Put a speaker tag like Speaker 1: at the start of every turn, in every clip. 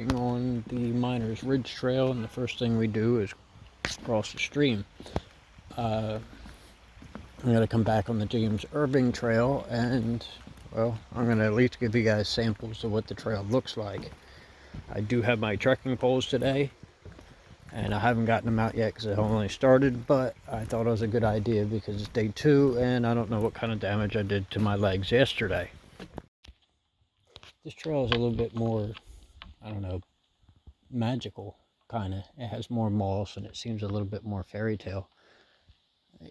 Speaker 1: walking on the Miners Ridge Trail, and the first thing we do is cross the stream. I'm going to come back on the James Irving Trail, and, well, I'm going to at least give you guys samples of what the trail looks like. I do have my trekking poles today, and I haven't gotten them out yet because I only started, but I thought it was a good idea because it's day 2, and I don't know what kind of damage I did to my legs yesterday. This trail is a little bit more, I don't know, magical, kind of. It has more moss, and it seems a little bit more fairy tale,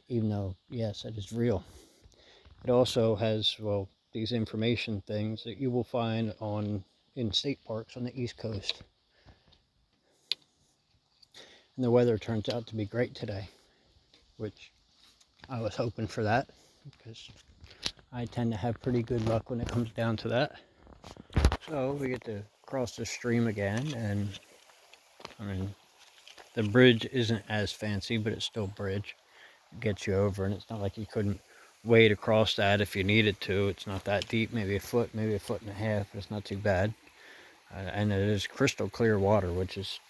Speaker 1: even though, yes, it is real. It also has, well, these information things that you will find in state parks on the East Coast. And the weather turns out to be great today, which I was hoping for that, because I tend to have pretty good luck when it comes down to that. So we get to cross the stream again, and I mean, the bridge isn't as fancy, but it's still a bridge. It gets you over, and it's not like you couldn't wade across that if you needed to. It's not that deep, maybe a foot and a half, but it's not too bad. And it is crystal clear water, which is,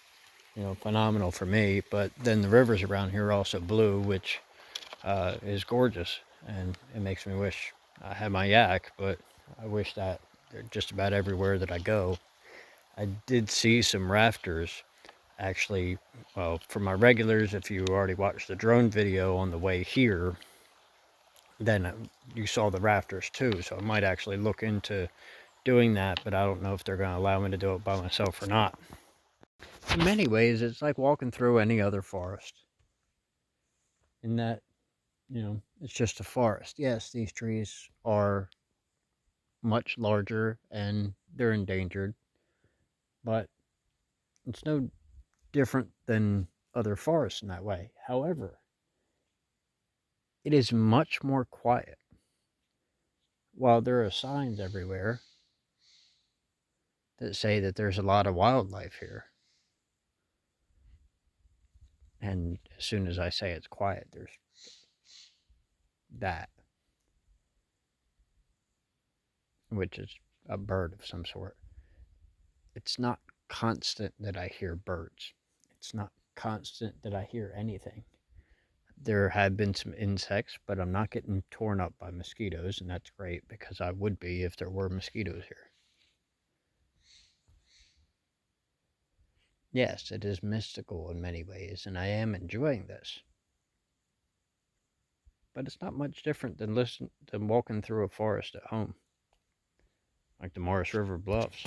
Speaker 1: phenomenal for me. But then the rivers around here are also blue, which is gorgeous, and it makes me wish I had my yak, but I wish that just about everywhere that I go. I did see some rafters, actually. Well, for my regulars, if you already watched the drone video on the way here, then you saw the rafters too, so I might actually look into doing that, but I don't know if they're going to allow me to do it by myself or not. In many ways, it's like walking through any other forest, in that, it's just a forest. Yes, these trees are much larger and they're endangered, but it's no different than other forests in that way. However, it is much more quiet. While there are signs everywhere that say that there's a lot of wildlife here, and as soon as I say it's quiet, there's that, which is a bird of some sort. It's not constant that I hear birds. It's not constant that I hear anything. There have been some insects, but I'm not getting torn up by mosquitoes, and that's great, because I would be if there were mosquitoes here. Yes, it is mystical in many ways, and I am enjoying this. But it's not much different than walking through a forest at home, like the Morris River Bluffs.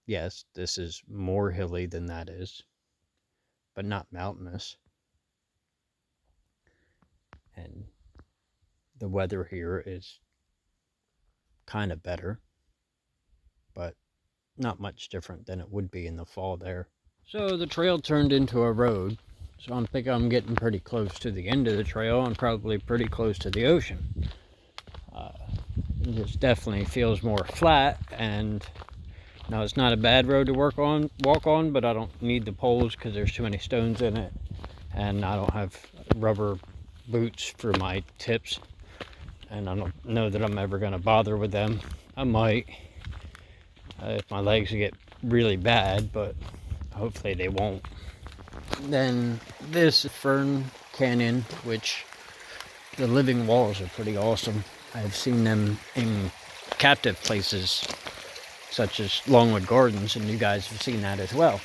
Speaker 1: Yes, this is more hilly than that is, but not mountainous. And the weather here is kind of better, but not much different than it would be in the fall there. So the trail turned into a road, so I think I'm getting pretty close to the end of the trail, and probably pretty close to the ocean. It definitely feels more flat, and now it's not a bad road to walk on, but I don't need the poles because there's too many stones in it, and I don't have rubber boots for my tips, and I don't know that I'm ever going to bother with them. I might if my legs get really bad, but hopefully they won't. Then this Fern Canyon, which the living walls are pretty awesome. I've seen them in captive places such as Longwood Gardens, and you guys have seen that as well.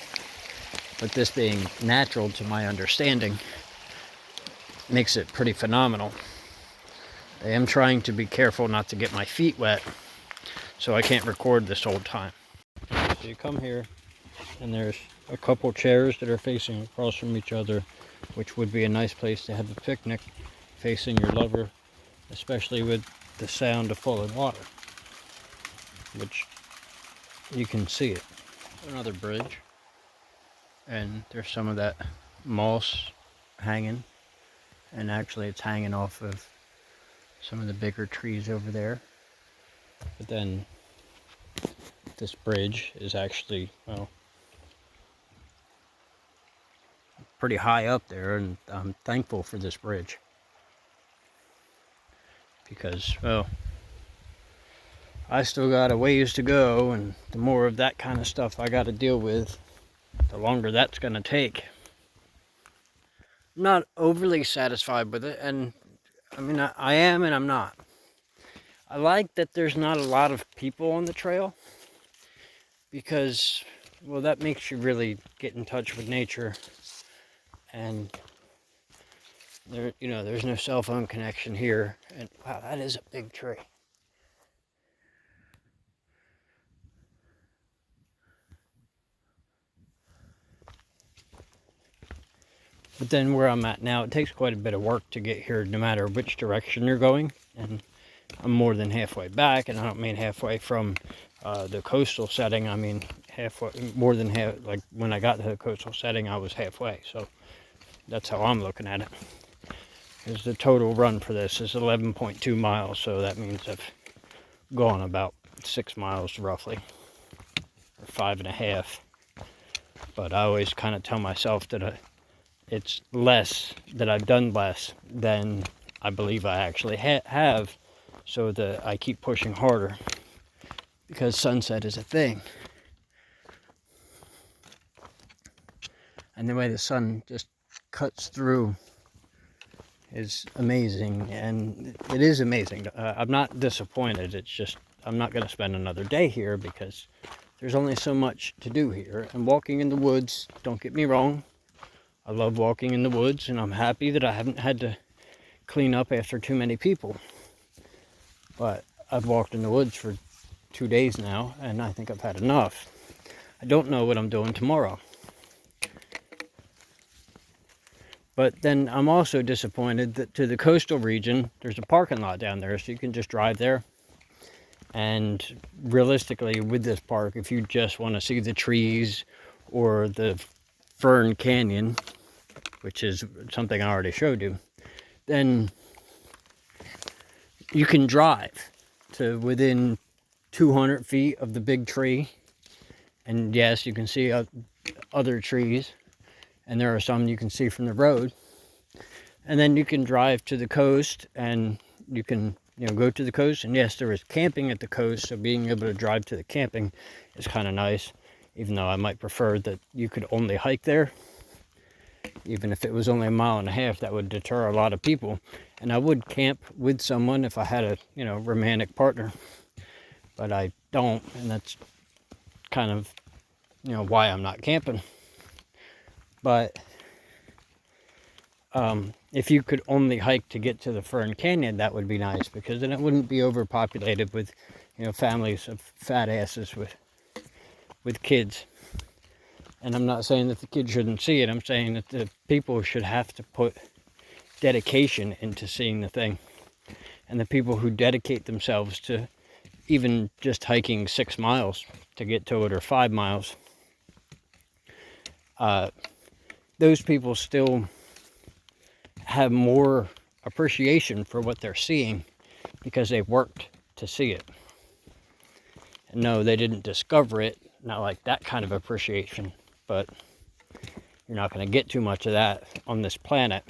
Speaker 1: But this being natural, to my understanding, makes it pretty phenomenal. I am trying to be careful not to get my feet wet, so I can't record this whole time. So you come here, and there's a couple chairs that are facing across from each other, which would be a nice place to have a picnic, facing your lover, especially with the sound of falling water, which you can see it. Another bridge, and there's some of that moss hanging, and actually it's hanging off of some of the bigger trees over there. But then this bridge is actually, well, pretty high up there, and I'm thankful for this bridge, because, well, I still got a ways to go, and the more of that kind of stuff I got to deal with, the longer that's going to take. I'm not overly satisfied with it, and I mean, I am and I'm not. I like that there's not a lot of people on the trail because, well, that makes you really get in touch with nature. And there, you know, there's no cell phone connection here. And wow, that is a big tree. But then where I'm at now, it takes quite a bit of work to get here no matter which direction you're going. And I'm more than halfway back, and I don't mean halfway from the coastal setting. I mean halfway, more than half. Like when I got to the coastal setting, I was halfway. So that's how I'm looking at it. Because the total run for this is 11.2 miles, so that means I've gone about 6 miles roughly, or 5.5. But I always kind of tell myself that it's less, that I've done less than I believe I actually have, so that I keep pushing harder, because sunset is a thing. And the way the sun just cuts through is amazing, and it is amazing. I'm not disappointed. It's just I'm not going to spend another day here because there's only so much to do here. And walking in the woods, don't get me wrong, I love walking in the woods, and I'm happy that I haven't had to clean up after too many people. But I've walked in the woods for 2 days now, and I think I've had enough. I don't know what I'm doing tomorrow. But then I'm also disappointed that to the coastal region, there's a parking lot down there, so you can just drive there. And realistically, with this park, if you just want to see the trees or the Fern Canyon, which is something I already showed you, then you can drive to within 200 feet of the big tree. And yes, you can see other trees. And there are some you can see from the road. And then you can drive to the coast, and you can, you know, go to the coast. And yes, there is camping at the coast, so being able to drive to the camping is kind of nice, even though I might prefer that you could only hike there. Even if it was only 1.5 miles, that would deter a lot of people. And I would camp with someone if I had a, you know, romantic partner. But I don't, and that's kind of, you know, why I'm not camping. But if you could only hike to get to the Fern Canyon, that would be nice, because then it wouldn't be overpopulated with, you know, families of fat asses with kids. And I'm not saying that the kids shouldn't see it. I'm saying that the people should have to put dedication into seeing the thing. And the people who dedicate themselves to even just hiking 6 miles to get to it, or 5 miles, those people still have more appreciation for what they're seeing because they worked to see it. And no, they didn't discover it, not like that kind of appreciation, but you're not going to get too much of that on this planet.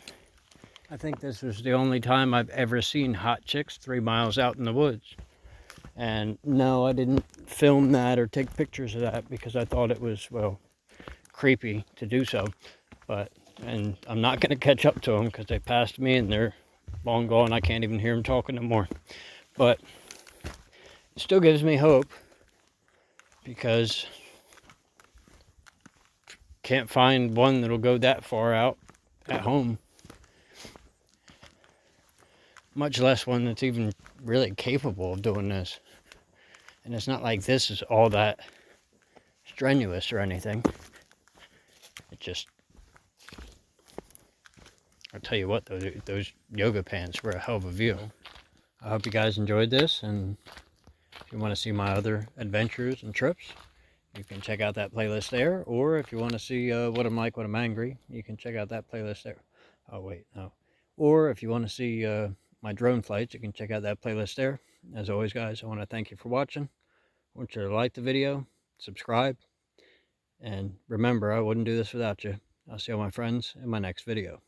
Speaker 1: I think this was the only time I've ever seen hot chicks 3 miles out in the woods. And no, I didn't film that or take pictures of that because I thought it was, well, creepy to do so. And I'm not going to catch up to them because they passed me and they're long gone. I can't even hear them talking no more. But it still gives me hope, because can't find one that'll go that far out at home, much less one that's even really capable of doing this. And it's not like this is all that strenuous or anything. It just, I'll tell you what, those yoga pants were a hell of a view. I hope you guys enjoyed this, and if you want to see my other adventures and trips, you can check out that playlist there. Or if you want to see what I'm like when I'm angry, you can check out that playlist there. Oh wait, no. Or if you want to see my drone flights, you can check out that playlist there. As always, guys, I want to thank you for watching. I want you to like the video, subscribe, and remember, I wouldn't do this without you. I'll see all my friends in my next video.